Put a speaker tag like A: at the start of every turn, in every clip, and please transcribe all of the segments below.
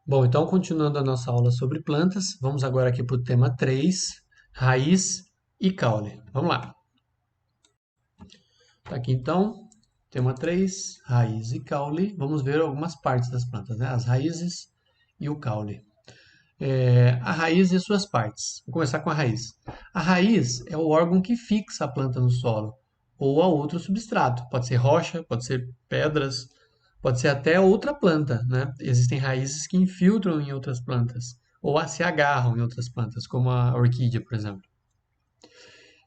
A: Bom, então continuando a nossa aula sobre plantas, vamos agora aqui para o tema 3, raiz e caule. Vamos lá. Tá aqui então, tema 3, raiz e caule. Vamos ver algumas partes das plantas, né? As raízes e o caule. A raiz e suas partes. Vou começar com a raiz. A raiz é o órgão que fixa a planta no solo ou a outro substrato. Pode ser rocha, pode ser pedras, pode ser até outra planta, né? Existem raízes que infiltram em outras plantas ou se agarram em outras plantas, como a orquídea, por exemplo.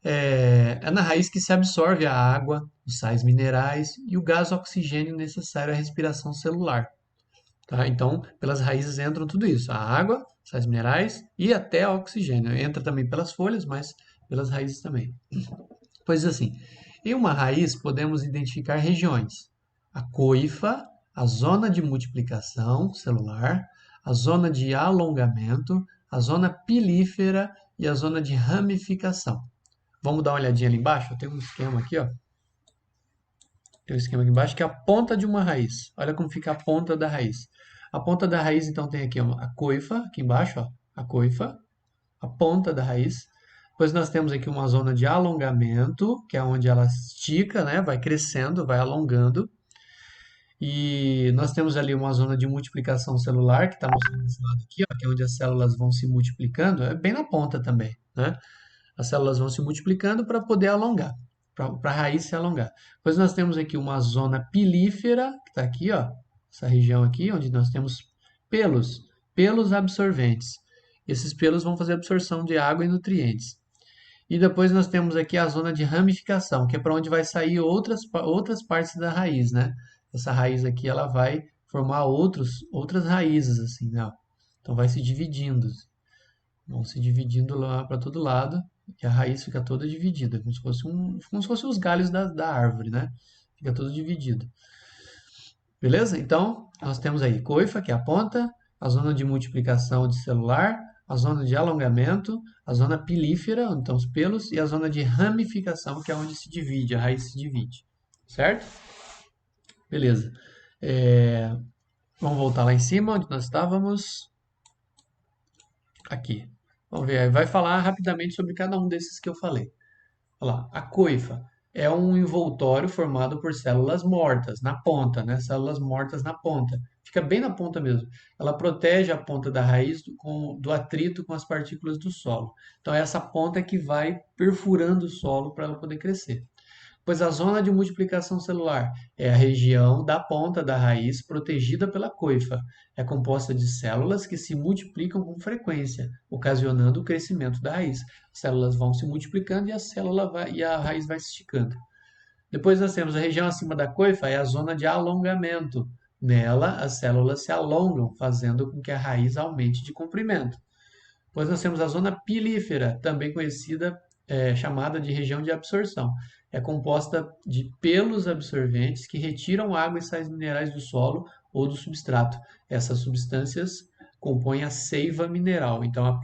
A: É na raiz que se absorve a água, os sais minerais e o gás oxigênio necessário à respiração celular. Tá? Então, pelas raízes entram tudo isso: a água, sais minerais e até o oxigênio. Entra também pelas folhas, mas pelas raízes também. Pois assim, em uma raiz podemos identificar regiões: a coifa, a zona de multiplicação celular, a zona de alongamento, a zona pilífera e a zona de ramificação. Vamos dar uma olhadinha ali embaixo? Tem um esquema aqui, ó. Tem um esquema aqui embaixo que é a ponta de uma raiz. Olha como fica a ponta da raiz. A ponta da raiz, então, tem aqui a coifa, aqui embaixo, ó, a coifa, a ponta da raiz. Depois nós temos aqui uma zona de alongamento, que é onde ela estica, né? Vai crescendo, vai alongando. E nós temos ali uma zona de multiplicação celular, que está mostrando esse lado aqui, ó, que é onde as células vão se multiplicando. É bem na ponta também, né? As células vão se multiplicando para poder alongar, para a raiz se alongar. Depois nós temos aqui uma zona pilífera, que está aqui, ó, essa região aqui, onde nós temos pelos absorventes. Esses pelos vão fazer absorção de água e nutrientes. E depois nós temos aqui a zona de ramificação, que é para onde vai sair outras partes da raiz, né? Essa raiz aqui ela vai formar outras raízes, assim, né? Então vai se dividindo. Vão se dividindo lá para todo lado e a raiz fica toda dividida, como se fossem os galhos da árvore, né? Fica todo dividido. Beleza? Então, nós temos aí coifa, que é a ponta, a zona de multiplicação de celular, a zona de alongamento, a zona pilífera, onde estão os pelos, e a zona de ramificação, que é onde se divide, a raiz se divide. Certo? Beleza. Vamos voltar lá em cima, onde nós estávamos. Aqui. Vamos ver, vai falar rapidamente sobre cada um desses que eu falei. Olha lá, a coifa é um envoltório formado por células mortas na ponta, né? Células mortas na ponta. Fica bem na ponta mesmo. Ela protege a ponta da raiz do atrito com as partículas do solo. Então, é essa ponta que vai perfurando o solo para ela poder crescer. Pois a zona de multiplicação celular é a região da ponta da raiz protegida pela coifa. É composta de células que se multiplicam com frequência, ocasionando o crescimento da raiz. As células vão se multiplicando e a raiz vai se esticando. Depois nós temos a região acima da coifa, é a zona de alongamento. Nela, as células se alongam, fazendo com que a raiz aumente de comprimento. Depois nós temos a zona pilífera, também conhecida, chamada de região de absorção. É composta de pelos absorventes que retiram água e sais minerais do solo ou do substrato. Essas substâncias compõem a seiva mineral. Então,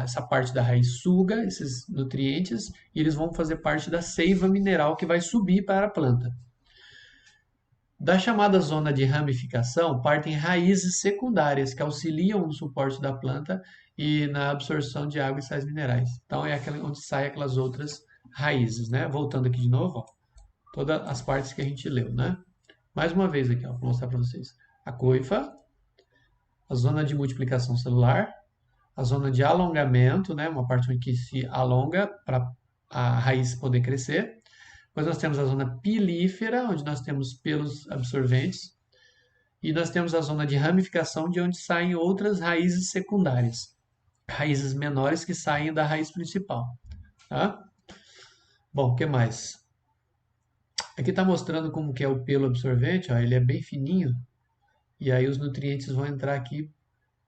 A: essa parte da raiz suga esses nutrientes e eles vão fazer parte da seiva mineral que vai subir para a planta. Da chamada zona de ramificação, partem raízes secundárias que auxiliam no suporte da planta e na absorção de água e sais minerais. Então, é onde saem aquelas outras raízes, né? Voltando aqui de novo, ó, todas as partes que a gente leu, né? Mais uma vez aqui, ó, vou mostrar para vocês. A coifa, a zona de multiplicação celular, a zona de alongamento, né? Uma parte que se alonga para a raiz poder crescer. Depois nós temos a zona pilífera, onde nós temos pelos absorventes. E nós temos a zona de ramificação, de onde saem outras raízes secundárias. Raízes menores que saem da raiz principal. Tá? Bom, o que mais? Aqui está mostrando como que é o pelo absorvente. Ó, ele é bem fininho. E aí os nutrientes vão entrar aqui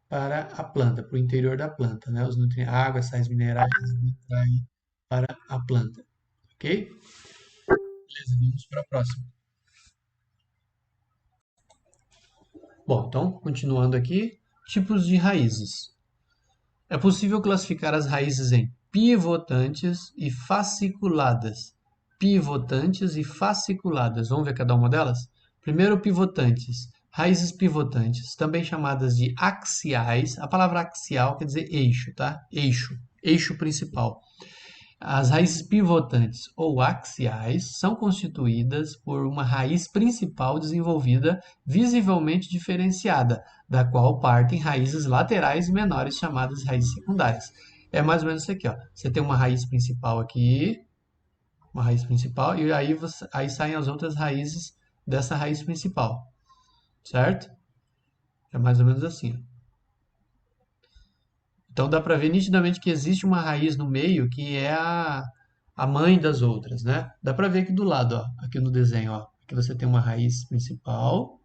A: para a planta, para o interior da planta. Né? Os nutrientes, água, sais minerais vão entrar aí para a planta. Ok? Beleza, vamos para a próxima. Bom, então, continuando aqui, tipos de raízes. É possível classificar as raízes em pivotantes e fasciculadas. Pivotantes e fasciculadas. Vamos ver cada uma delas? Primeiro, pivotantes. Raízes pivotantes, também chamadas de axiais. A palavra axial quer dizer eixo, tá? Eixo, eixo principal. As raízes pivotantes ou axiais são constituídas por uma raiz principal desenvolvida visivelmente diferenciada, da qual partem raízes laterais menores chamadas raízes secundárias. É mais ou menos isso aqui, ó. Você tem uma raiz principal aqui, uma raiz principal, e aí saem as outras raízes dessa raiz principal, certo? É mais ou menos assim, ó. Então dá para ver nitidamente que existe uma raiz no meio que é a mãe das outras, né? Dá para ver aqui do lado, ó, aqui no desenho, ó. Aqui você tem uma raiz principal,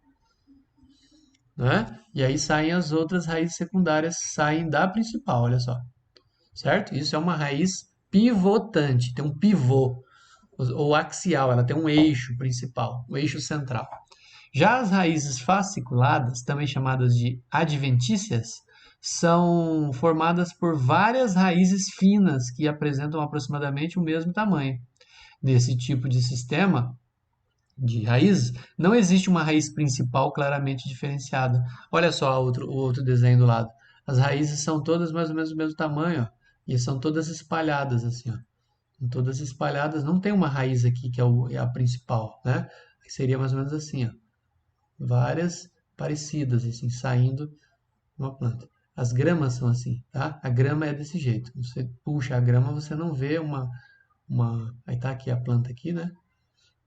A: né? E aí saem as outras raízes secundárias, saem da principal, olha só. Certo? Isso é uma raiz pivotante, tem um pivô, ou axial, ela tem um eixo principal, um eixo central. Já as raízes fasciculadas, também chamadas de adventícias, são formadas por várias raízes finas que apresentam aproximadamente o mesmo tamanho. Nesse tipo de sistema de raízes, não existe uma raiz principal claramente diferenciada. Olha só o outro desenho do lado. As raízes são todas mais ou menos do mesmo tamanho, ó, e são todas espalhadas assim, ó. São todas espalhadas, não tem uma raiz aqui que é a principal, né? Seria mais ou menos assim, ó, várias parecidas, assim, saindo de uma planta. As gramas são assim, tá? A grama é desse jeito. Você puxa a grama, você não vê aí tá aqui a planta aqui, né?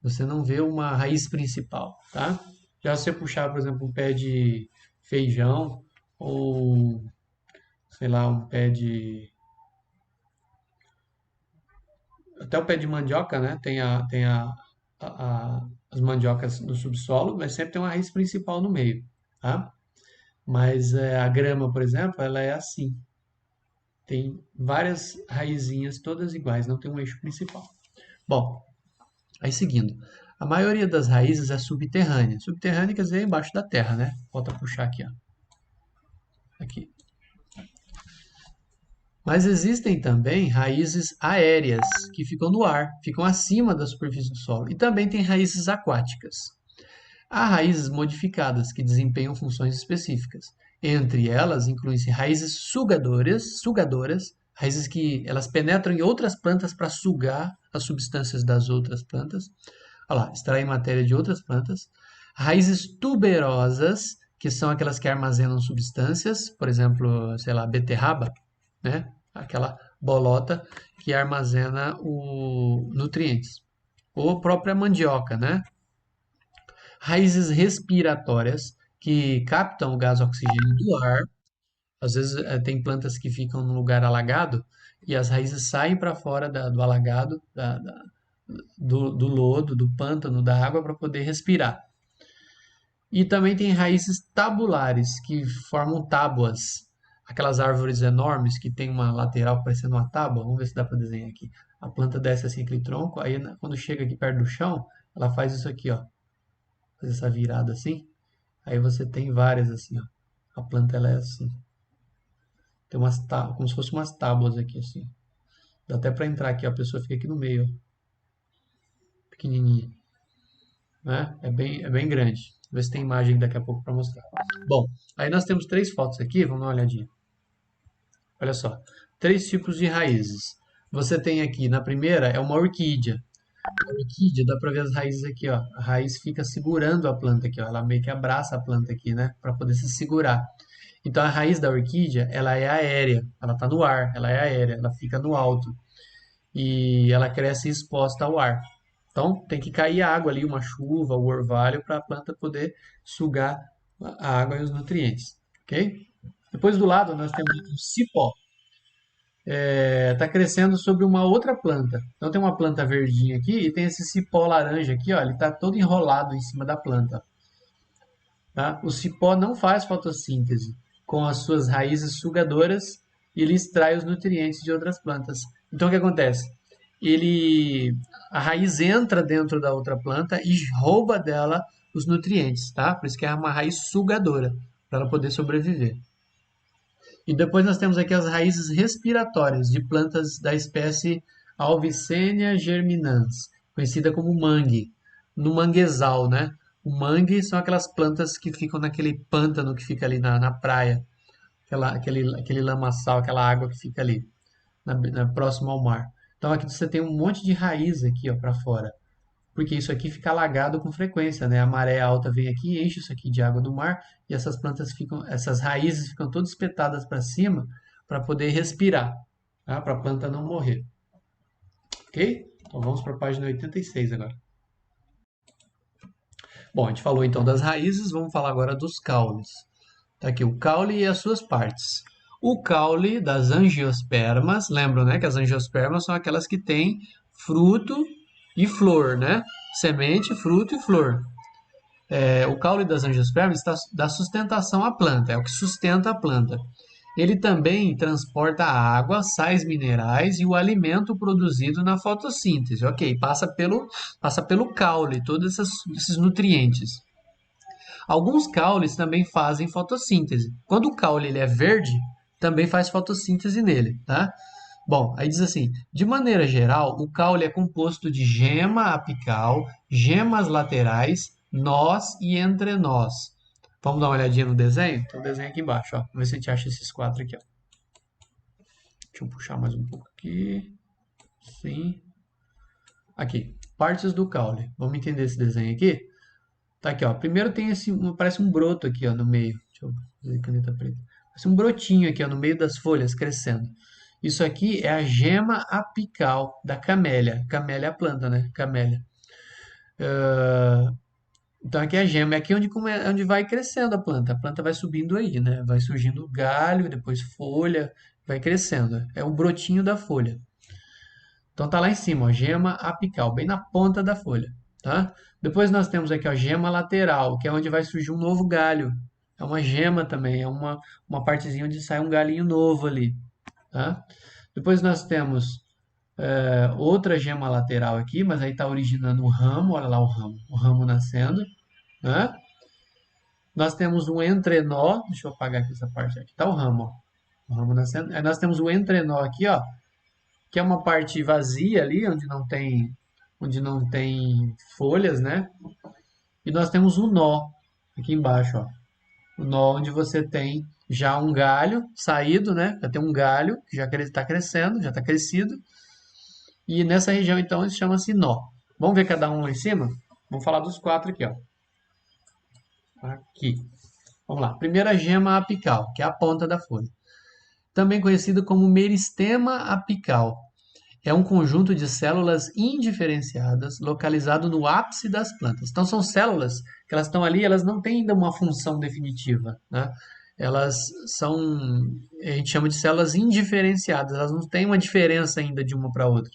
A: Você não vê uma raiz principal, tá? Já se você puxar, por exemplo, um pé de feijão ou, sei lá, um pé de até o pé de mandioca, né? As mandiocas no subsolo, mas sempre tem uma raiz principal no meio, tá? Mas a grama, por exemplo, ela é assim. Tem várias raizinhas todas iguais, não tem um eixo principal. Bom, aí seguindo. A maioria das raízes é subterrânea. Subterrânea quer dizer embaixo da terra, né? Volta a puxar aqui, ó. Aqui. Mas existem também raízes aéreas, que ficam no ar, ficam acima da superfície do solo. E também tem raízes aquáticas. Há raízes modificadas que desempenham funções específicas. Entre elas, incluem-se raízes sugadoras, raízes que elas penetram em outras plantas para sugar as substâncias das outras plantas. Olha lá, extrair matéria de outras plantas. Raízes tuberosas, que são aquelas que armazenam substâncias, por exemplo, sei lá, beterraba, né? Aquela bolota que armazena os nutrientes. Ou a própria mandioca, né? Raízes respiratórias que captam o gás oxigênio do ar. Às vezes tem plantas que ficam num lugar alagado e as raízes saem para fora do alagado, do lodo, do pântano, da água para poder respirar. E também tem raízes tabulares que formam tábuas, aquelas árvores enormes que tem uma lateral parecendo uma tábua. Vamos ver se dá para desenhar aqui. A planta desce assim aquele tronco, aí quando chega aqui perto do chão, ela faz isso aqui, ó, faz essa virada assim. Aí você tem várias assim, ó. A planta ela é assim. Tem umas tábuas, como se fossem umas tábuas aqui assim. Dá até para entrar aqui, ó, a pessoa fica aqui no meio, ó, pequenininha, né? É bem grande. Vou ver se tem imagem daqui a pouco para mostrar. Bom, aí nós temos três fotos aqui, vamos dar uma olhadinha. Olha só, três tipos de raízes. Você tem aqui, na primeira, é uma orquídea. A orquídea, dá para ver as raízes aqui, ó. A raiz fica segurando a planta aqui, ó. Ela meio que abraça a planta aqui, né? Para poder se segurar. Então a raiz da orquídea, ela é aérea, ela está no ar, ela é aérea, ela fica no alto e ela cresce exposta ao ar. Então tem que cair água ali, uma chuva, o orvalho para a planta poder sugar a água e os nutrientes, ok? Depois do lado nós temos um cipó. Está crescendo sobre uma outra planta. Então tem uma planta verdinha aqui e tem esse cipó laranja aqui, ó, ele está todo enrolado em cima da planta. Tá? O cipó não faz fotossíntese com as suas raízes sugadoras e ele extrai os nutrientes de outras plantas. Então o que acontece? A raiz entra dentro da outra planta e rouba dela os nutrientes, tá? Por isso que é uma raiz sugadora, para ela poder sobreviver. E depois nós temos aqui as raízes respiratórias de plantas da espécie Alvicenia germinans, conhecida como mangue, no manguezal, né? O mangue são aquelas plantas que ficam naquele pântano que fica ali na praia, aquele lamaçal, aquela água que fica ali, próximo ao mar. Então aqui você tem um monte de raiz aqui, ó, para fora, porque isso aqui fica alagado com frequência, né? A maré alta vem aqui, enche isso aqui de água do mar e essas plantas ficam, essas raízes ficam todas espetadas para cima para poder respirar, tá? Para a planta não morrer, ok? Então vamos para a página 86 agora. Bom, a gente falou então das raízes, vamos falar agora dos caules. Tá aqui o caule e as suas partes. O caule das angiospermas, lembram, né, que as angiospermas são aquelas que têm fruto e flor, né? Semente, fruto e flor. O caule das angiospermas dá sustentação à planta, é o que sustenta a planta. Ele também transporta a água, sais minerais e o alimento produzido na fotossíntese. Ok, passa pelo caule, todos esses nutrientes. Alguns caules também fazem fotossíntese. Quando o caule ele é verde, também faz fotossíntese nele, tá? Bom, aí diz assim: de maneira geral, o caule é composto de gema apical, gemas laterais, nós e entrenós. Vamos dar uma olhadinha no desenho? Tem um desenho aqui embaixo, ó. Vamos ver se a gente acha esses quatro aqui, ó. Deixa eu puxar mais um pouco aqui. Sim. Aqui, partes do caule. Vamos entender esse desenho aqui? Tá aqui, ó. Primeiro tem parece um broto aqui, ó, no meio. Deixa eu fazer caneta preta. Parece um brotinho aqui, ó, no meio das folhas, crescendo. Isso aqui é a gema apical da camélia. Camélia é a planta, né? Camélia. Então aqui é a gema. É aqui onde vai crescendo a planta. A planta vai subindo aí, né? Vai surgindo galho, depois folha, vai crescendo. É o brotinho da folha. Então tá lá em cima, ó, gema apical, bem na ponta da folha, tá? Depois nós temos aqui, ó, gema lateral, que é onde vai surgir um novo galho. É uma gema também, é uma partezinha onde sai um galinho novo ali, tá? Depois nós temos outra gema lateral aqui, mas aí está originando um ramo, olha lá o ramo nascendo, né? Nós temos um entrenó, deixa eu apagar aqui essa parte aqui, tá o ramo, ó, o ramo nascendo. Aí nós temos o entrenó aqui, ó, que é uma parte vazia ali, onde não tem folhas, né? E nós temos o nó aqui embaixo, ó. O nó onde você tem já um galho saído, né? Já tem um galho que já está crescendo, já está crescido. E nessa região, então, isso chama-se nó. Vamos ver cada um lá em cima? Vamos falar dos quatro aqui, ó. Aqui. Vamos lá. Primeira gema apical, que é a ponta da folha. Também conhecido como meristema apical. É um conjunto de células indiferenciadas localizado no ápice das plantas. Então são células que elas estão ali, elas não têm ainda uma função definitiva, né? Elas são, a gente chama de células indiferenciadas, elas não têm uma diferença ainda de uma para outra.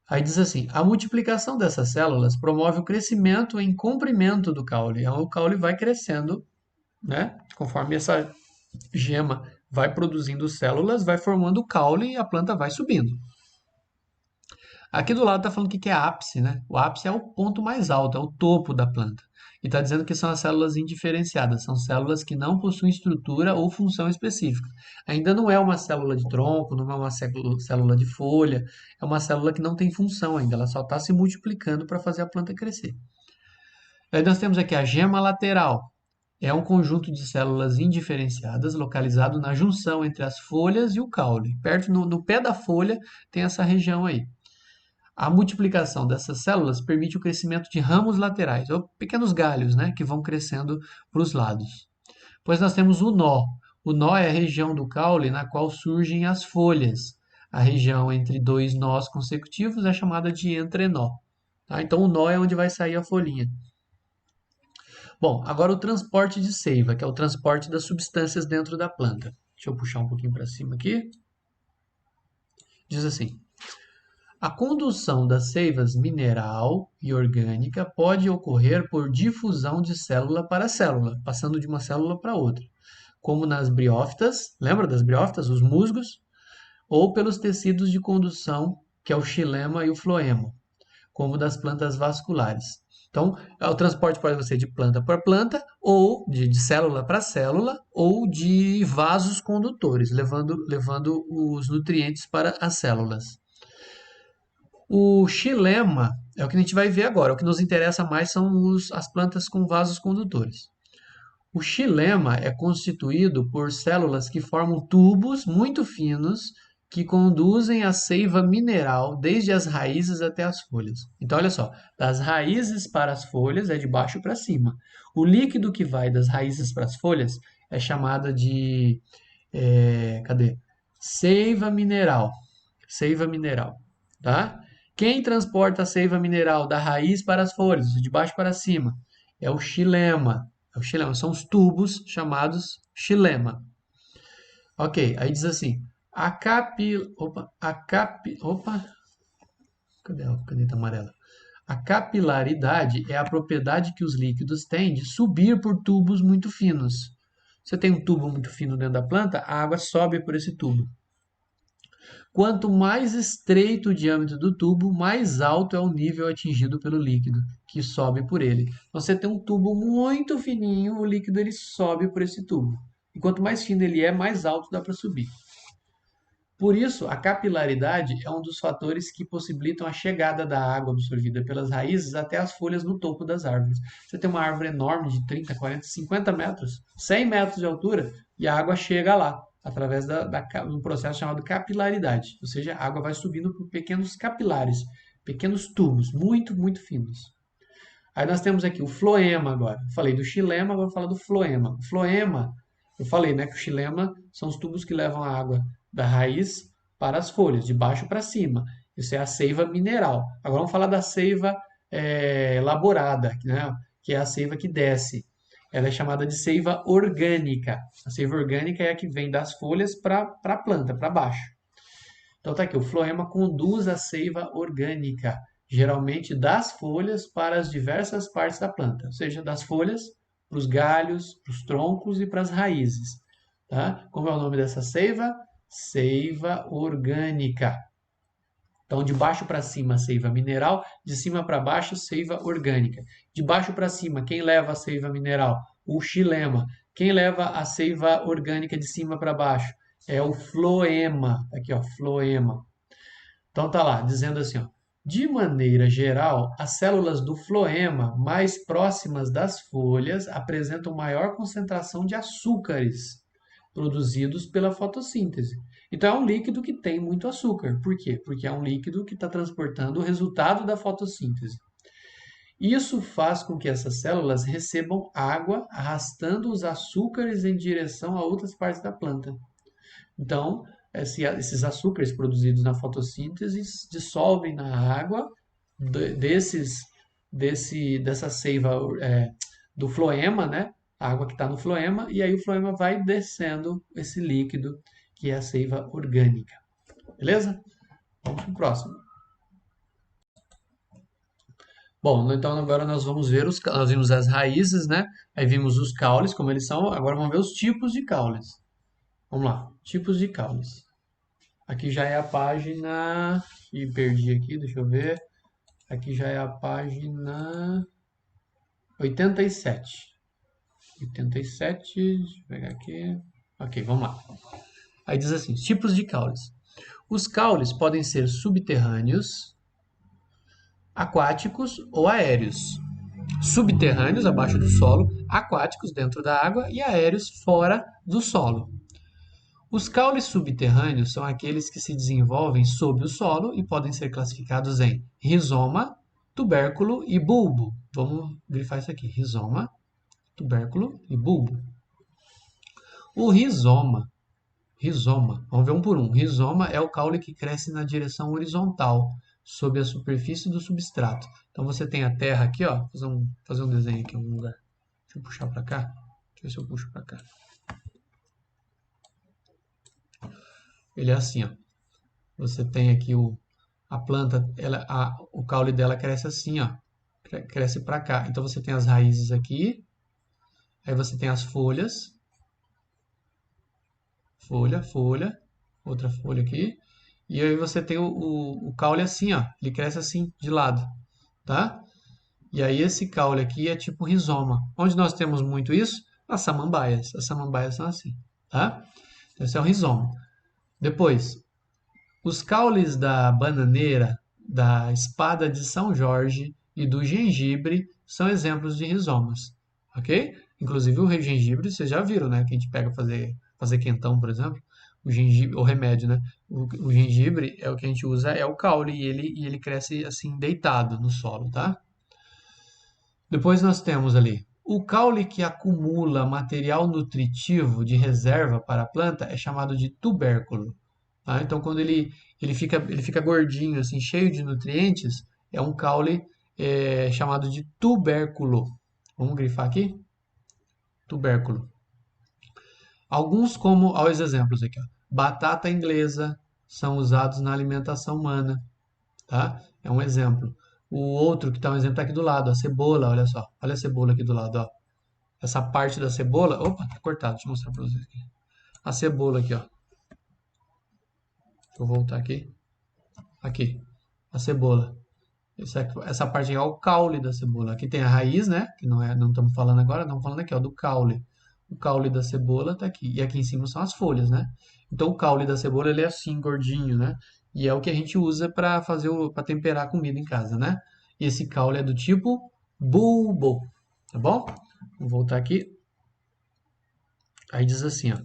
A: Aí diz assim: a multiplicação dessas células promove o crescimento em comprimento do caule. Então, o caule vai crescendo, né? Conforme essa gema vai produzindo células, vai formando o caule e a planta vai subindo. Aqui do lado está falando o que é ápice, né? O ápice é o ponto mais alto, é o topo da planta. E está dizendo que são as células indiferenciadas, são células que não possuem estrutura ou função específica. Ainda não é uma célula de tronco, não é uma célula de folha, é uma célula que não tem função ainda, ela só está se multiplicando para fazer a planta crescer. Aí nós temos aqui a gema lateral. É um conjunto de células indiferenciadas localizado na junção entre as folhas e o caule. Perto no pé da folha tem essa região aí. A multiplicação dessas células permite o crescimento de ramos laterais, ou pequenos galhos, né, que vão crescendo para os lados. Pois nós temos o nó. O nó é a região do caule na qual surgem as folhas. A região entre dois nós consecutivos é chamada de entrenó. Tá? Então o nó é onde vai sair a folhinha. Bom, agora o transporte de seiva, que é o transporte das substâncias dentro da planta. Deixa eu puxar um pouquinho para cima aqui. Diz assim: a condução das seivas mineral e orgânica pode ocorrer por difusão de célula para célula, passando de uma célula para outra, como nas briófitas, lembra das briófitas, os musgos, ou pelos tecidos de condução, que é o xilema e o floema, como das plantas vasculares. Então, o transporte pode ser de planta para planta, ou de célula para célula, ou de vasos condutores, levando os nutrientes para as células. O xilema é o que a gente vai ver agora. O que nos interessa mais são as plantas com vasos condutores. O xilema é constituído por células que formam tubos muito finos que conduzem a seiva mineral desde as raízes até as folhas. Então, olha só, das raízes para as folhas é de baixo para cima. O líquido que vai das raízes para as folhas é chamada de, cadê? Seiva mineral. Seiva mineral, tá? Quem transporta a seiva mineral da raiz para as folhas, de baixo para cima, é o xilema. É o xilema, são os tubos chamados xilema. Ok, aí diz assim, cadê a caneta amarela? A capilaridade é a propriedade que os líquidos têm de subir por tubos muito finos. Você tem um tubo muito fino dentro da planta, a água sobe por esse tubo. Quanto mais estreito o diâmetro do tubo, mais alto é o nível atingido pelo líquido que sobe por ele. Então, você tem um tubo muito fininho, o líquido ele sobe por esse tubo. E quanto mais fino ele é, mais alto dá para subir. Por isso, a capilaridade é um dos fatores que possibilitam a chegada da água absorvida pelas raízes até as folhas no topo das árvores. Você tem uma árvore enorme de 30, 40, 50 metros, 100 metros de altura, e a água chega lá, através de um processo chamado capilaridade. Ou seja, a água vai subindo por pequenos capilares, pequenos tubos, muito, muito finos. Aí nós temos aqui o floema agora. Eu falei do xilema, agora vou falar do floema. O floema, eu falei, né, que o xilema são os tubos que levam a água da raiz para as folhas, de baixo para cima. Isso é a seiva mineral. Agora vamos falar da seiva elaborada, né, que é a seiva que desce. Ela é chamada de seiva orgânica. A seiva orgânica é a que vem das folhas para a planta, para baixo. Então tá aqui, o floema conduz a seiva orgânica, geralmente das folhas para as diversas partes da planta, ou seja, das folhas para os galhos, para os troncos e para as raízes. Tá? Como é o nome dessa seiva? Seiva orgânica. Então, de baixo para cima, seiva mineral, de cima para baixo, seiva orgânica. De baixo para cima, quem leva a seiva mineral? O xilema. Quem leva a seiva orgânica de cima para baixo? É o floema. Aqui, ó, floema. Então tá lá, dizendo assim, ó, de maneira geral, as células do floema mais próximas das folhas apresentam maior concentração de açúcares produzidos pela fotossíntese. Então é um líquido que tem muito açúcar. Por quê? Porque é um líquido que está transportando o resultado da fotossíntese. Isso faz com que essas células recebam água, arrastando os açúcares em direção a outras partes da planta. Então, esses açúcares produzidos na fotossíntese dissolvem na água dessa seiva do floema, né? A água que está no floema, e aí o floema vai descendo esse líquido que é a seiva orgânica. Beleza? Vamos para o próximo. Bom, então agora nós vamos ver nós vimos as raízes, né? Aí vimos os caules, como eles são. Agora vamos ver os tipos de caules. Vamos lá, tipos de caules. Aqui já é a página. Ih, perdi aqui, deixa eu ver. Aqui já é a página 87. 87, deixa eu pegar aqui. Ok, vamos lá. Aí diz assim: tipos de caules. Os caules podem ser subterrâneos, aquáticos ou aéreos. Subterrâneos, abaixo do solo, aquáticos, dentro da água, e aéreos, fora do solo. Os caules subterrâneos são aqueles que se desenvolvem sob o solo e podem ser classificados em rizoma, tubérculo e bulbo. Vamos grifar isso aqui: rizoma, tubérculo e bulbo. O rizoma, vamos ver um por um. Rizoma é o caule que cresce na direção horizontal, sob a superfície do substrato. Então você tem a terra aqui, ó, fazer um desenho aqui em algum lugar. Deixa eu puxar para cá. Deixa eu ver se eu puxo para cá. Ele é assim, ó. Você tem aqui a planta, o caule dela cresce assim, ó. Cresce para cá. Então você tem as raízes aqui. Aí você tem as folhas. Folha. Outra folha aqui. E aí você tem o caule assim, ó. Ele cresce assim, de lado. Tá? E aí esse caule aqui é tipo rizoma. Onde nós temos muito isso? Nas samambaias. As samambaias são assim. Tá? Esse é o rizoma. Depois, os caules da bananeira, da espada de São Jorge e do gengibre são exemplos de rizomas, ok? Inclusive o gengibre, vocês já viram, né? Que a gente pega fazer quentão, por exemplo, o gengibre, o remédio, né? O gengibre é o que a gente usa, é o caule, e ele cresce assim, deitado no solo, tá? Depois nós temos ali o caule que acumula material nutritivo de reserva para a planta é chamado de tubérculo. Tá? Então, quando ele fica gordinho, assim, cheio de nutrientes, é um caule chamado de tubérculo. Vamos grifar aqui? Tubérculo. Alguns, como aos exemplos aqui, ó. Batata inglesa são usados na alimentação humana, tá? É um exemplo. O outro que está um exemplo tá aqui do lado, a cebola, olha só. Olha a cebola aqui do lado, ó. Essa parte da cebola, opa, tá cortado, deixa eu mostrar para vocês aqui. A cebola aqui, ó. Vou voltar aqui. Aqui, a cebola. Essa parte aqui é o caule da cebola. Aqui tem a raiz, né? Que não estamos falando agora, estamos falando aqui, ó, do caule. O caule da cebola tá aqui. E aqui em cima são as folhas, né? Então o caule da cebola ele é assim, gordinho, né? E é o que a gente usa para para temperar a comida em casa, né? E esse caule é do tipo bulbo, tá bom? Vou voltar aqui. Aí diz assim, ó.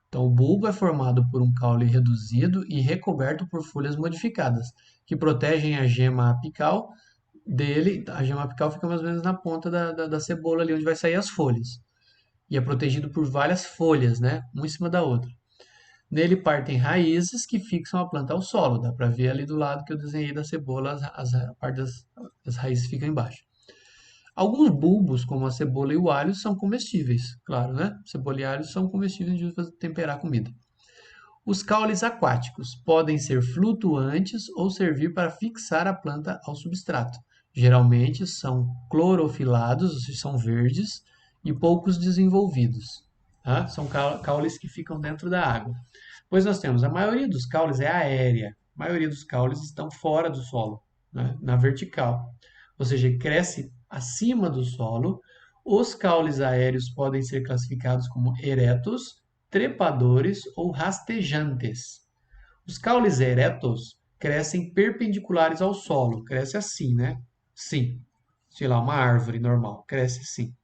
A: Então, o bulbo é formado por um caule reduzido e recoberto por folhas modificadas, que protegem a gema apical dele. A gema apical fica mais ou menos na ponta da cebola ali, onde vai sair as folhas. E é protegido por várias folhas, né? Uma em cima da outra. Nele partem raízes que fixam a planta ao solo. Dá para ver ali do lado que eu desenhei da cebola, a parte das raízes ficam embaixo. Alguns bulbos, como a cebola e o alho, são comestíveis, claro, né? Cebola e alho são comestíveis de temperar a comida. Os caules aquáticos podem ser flutuantes ou servir para fixar a planta ao substrato. Geralmente são clorofilados, ou seja, são verdes e poucos desenvolvidos. Tá? São caules que ficam dentro da água. Pois nós temos, a maioria dos caules é aérea. A maioria dos caules estão fora do solo, né? Na vertical. Ou seja, cresce acima do solo. Os caules aéreos podem ser classificados como eretos, trepadores ou rastejantes. Os caules eretos crescem perpendiculares ao solo, cresce assim, né? Sim. Sei lá, uma árvore normal, cresce assim,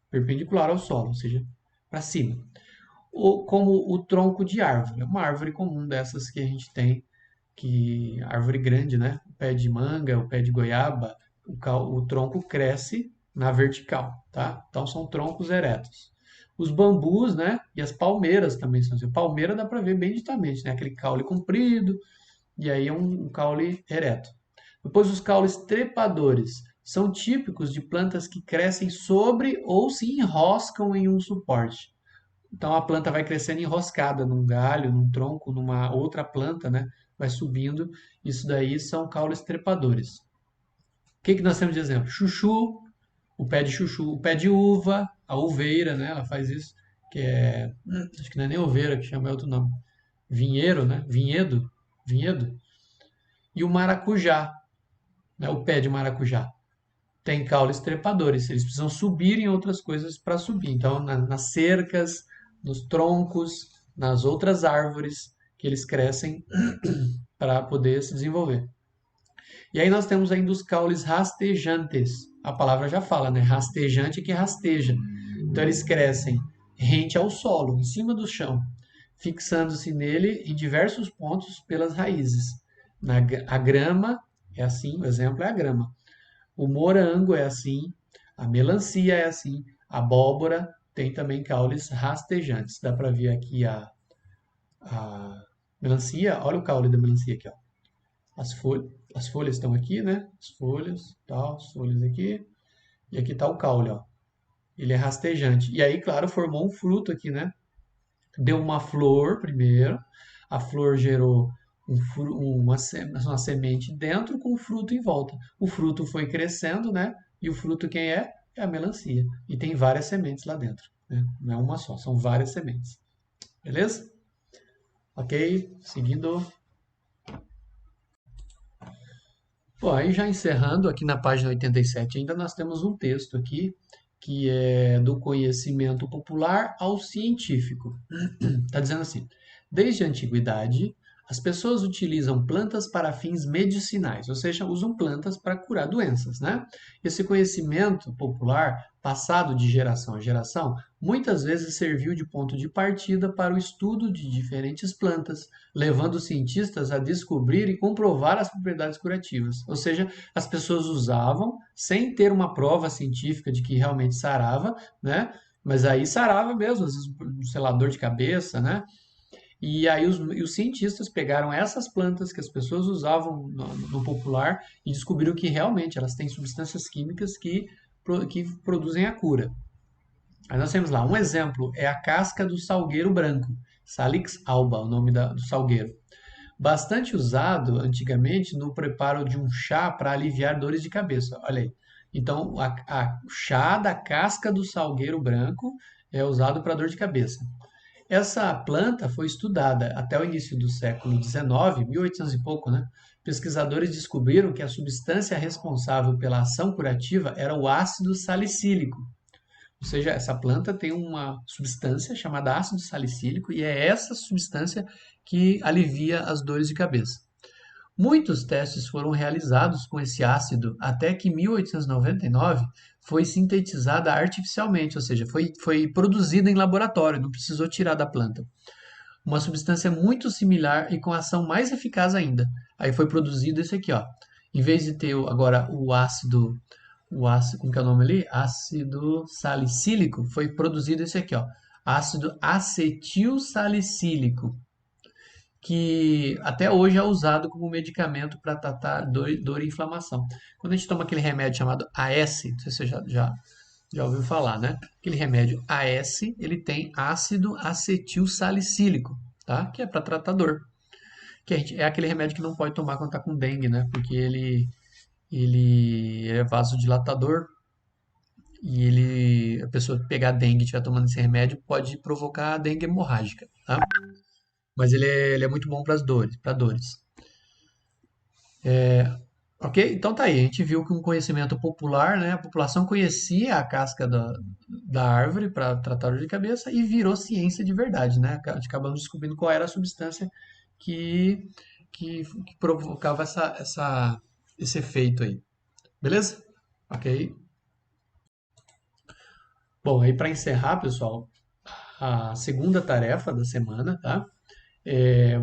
A: perpendicular ao solo, ou seja, para cima. Ou como o tronco de árvore, uma árvore comum dessas que a gente tem, que árvore grande, né? O pé de manga, o pé de goiaba, o tronco cresce na vertical, tá? Então são troncos eretos. Os bambus, né? E as palmeiras também são assim. Palmeira dá para ver bem nitidamente, né? Aquele caule comprido, e aí é um caule ereto. Depois os caules trepadores são típicos de plantas que crescem sobre ou se enroscam em um suporte. Então a planta vai crescendo enroscada num galho, num tronco, numa outra planta, né? Vai subindo. Isso daí são caules trepadores. O que que nós temos de exemplo? Chuchu, o pé de chuchu, o pé de uva, a uveira, né? Ela faz isso, que é, acho que não é nem uveira que chama, é outro nome. Vinheiro, né? Vinhedo. E o maracujá, né? O pé de maracujá. Tem caules trepadores, eles precisam subir em outras coisas para subir. Então, nas cercas, nos troncos, nas outras árvores que eles crescem para poder se desenvolver. E aí nós temos ainda os caules rastejantes. A palavra já fala, né? Rastejante que rasteja. Então eles crescem rente ao solo, em cima do chão, fixando-se nele em diversos pontos pelas raízes. A grama é assim, o exemplo é a grama. O morango é assim, a melancia é assim, a abóbora tem também caules rastejantes. Dá para ver aqui a melancia, olha o caule da melancia aqui, ó. As folhas estão aqui, né? As folhas, tal, as folhas aqui. E aqui está o caule, ó. Ele é rastejante. E aí, claro, formou um fruto aqui, né? Deu uma flor primeiro. A flor gerou uma semente dentro com o fruto em volta. O fruto foi crescendo, né? E o fruto quem é? É a melancia. E tem várias sementes lá dentro, né? Não é uma só, são várias sementes. Beleza? Ok? Seguindo. Bom, aí já encerrando aqui na página 87, ainda nós temos um texto aqui que é do conhecimento popular ao científico. Está dizendo assim: desde a antiguidade, As pessoas utilizam plantas para fins medicinais, ou seja, usam plantas para curar doenças, né? Esse conhecimento popular, passado de geração a geração, muitas vezes serviu de ponto de partida para o estudo de diferentes plantas, levando os cientistas a descobrir e comprovar as propriedades curativas. Ou seja, as pessoas usavam sem ter uma prova científica de que realmente sarava, né? Mas aí sarava mesmo, às vezes, sei lá, dor de cabeça, né? E os cientistas pegaram essas plantas que as pessoas usavam no popular e descobriram que realmente elas têm substâncias químicas que produzem a cura. Aí nós temos lá, um exemplo é a casca do salgueiro branco, Salix alba, o nome do salgueiro. Bastante usado antigamente no preparo de um chá para aliviar dores de cabeça. Olha aí. Então, o chá da casca do salgueiro branco é usado para dor de cabeça. Essa planta foi estudada até o início do século XIX, 1800 e pouco, né? Pesquisadores descobriram que a substância responsável pela ação curativa era o ácido salicílico. Ou seja, essa planta tem uma substância chamada ácido salicílico e é essa substância que alivia as dores de cabeça. Muitos testes foram realizados com esse ácido até que em 1899 foi sintetizada artificialmente, ou seja, foi produzida em laboratório, não precisou tirar da planta. Uma substância muito similar e com ação mais eficaz ainda. Aí foi produzido esse aqui, ó. Em vez de ter agora como que é o nome ali? Ácido salicílico, foi produzido esse aqui, ó. Ácido acetil salicílico, que até hoje é usado como medicamento para tratar dor e inflamação. Quando a gente toma aquele remédio chamado AS, não sei se você já ouviu falar, né? Aquele remédio AS, ele tem ácido acetil salicílico, tá? Que é para tratar dor. É aquele remédio que não pode tomar quando está com dengue, né? Porque ele é vasodilatador e a pessoa pegar dengue e estiver tomando esse remédio pode provocar dengue hemorrágica, tá? Mas ele é muito bom para dores. Ok? Então tá aí. A gente viu que um conhecimento popular, né? A população conhecia a casca da árvore para tratar dor de cabeça e virou ciência de verdade, né? Acabamos descobrindo qual era a substância que, que provocava esse efeito aí. Beleza? Ok? Bom, aí para encerrar, pessoal, a segunda tarefa da semana, tá?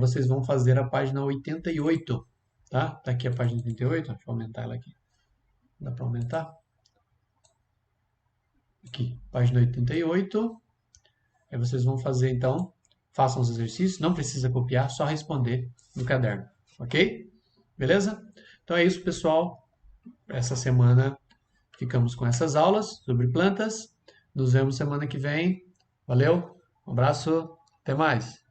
A: Vocês vão fazer a página 88, tá? Tá aqui a página 88, deixa eu aumentar ela aqui. Dá para aumentar? Aqui, página 88. Aí vocês vão fazer, então, façam os exercícios, não precisa copiar, só responder no caderno, ok? Beleza? Então é isso, pessoal. Essa semana ficamos com essas aulas sobre plantas. Nos vemos semana que vem. Valeu, um abraço, até mais.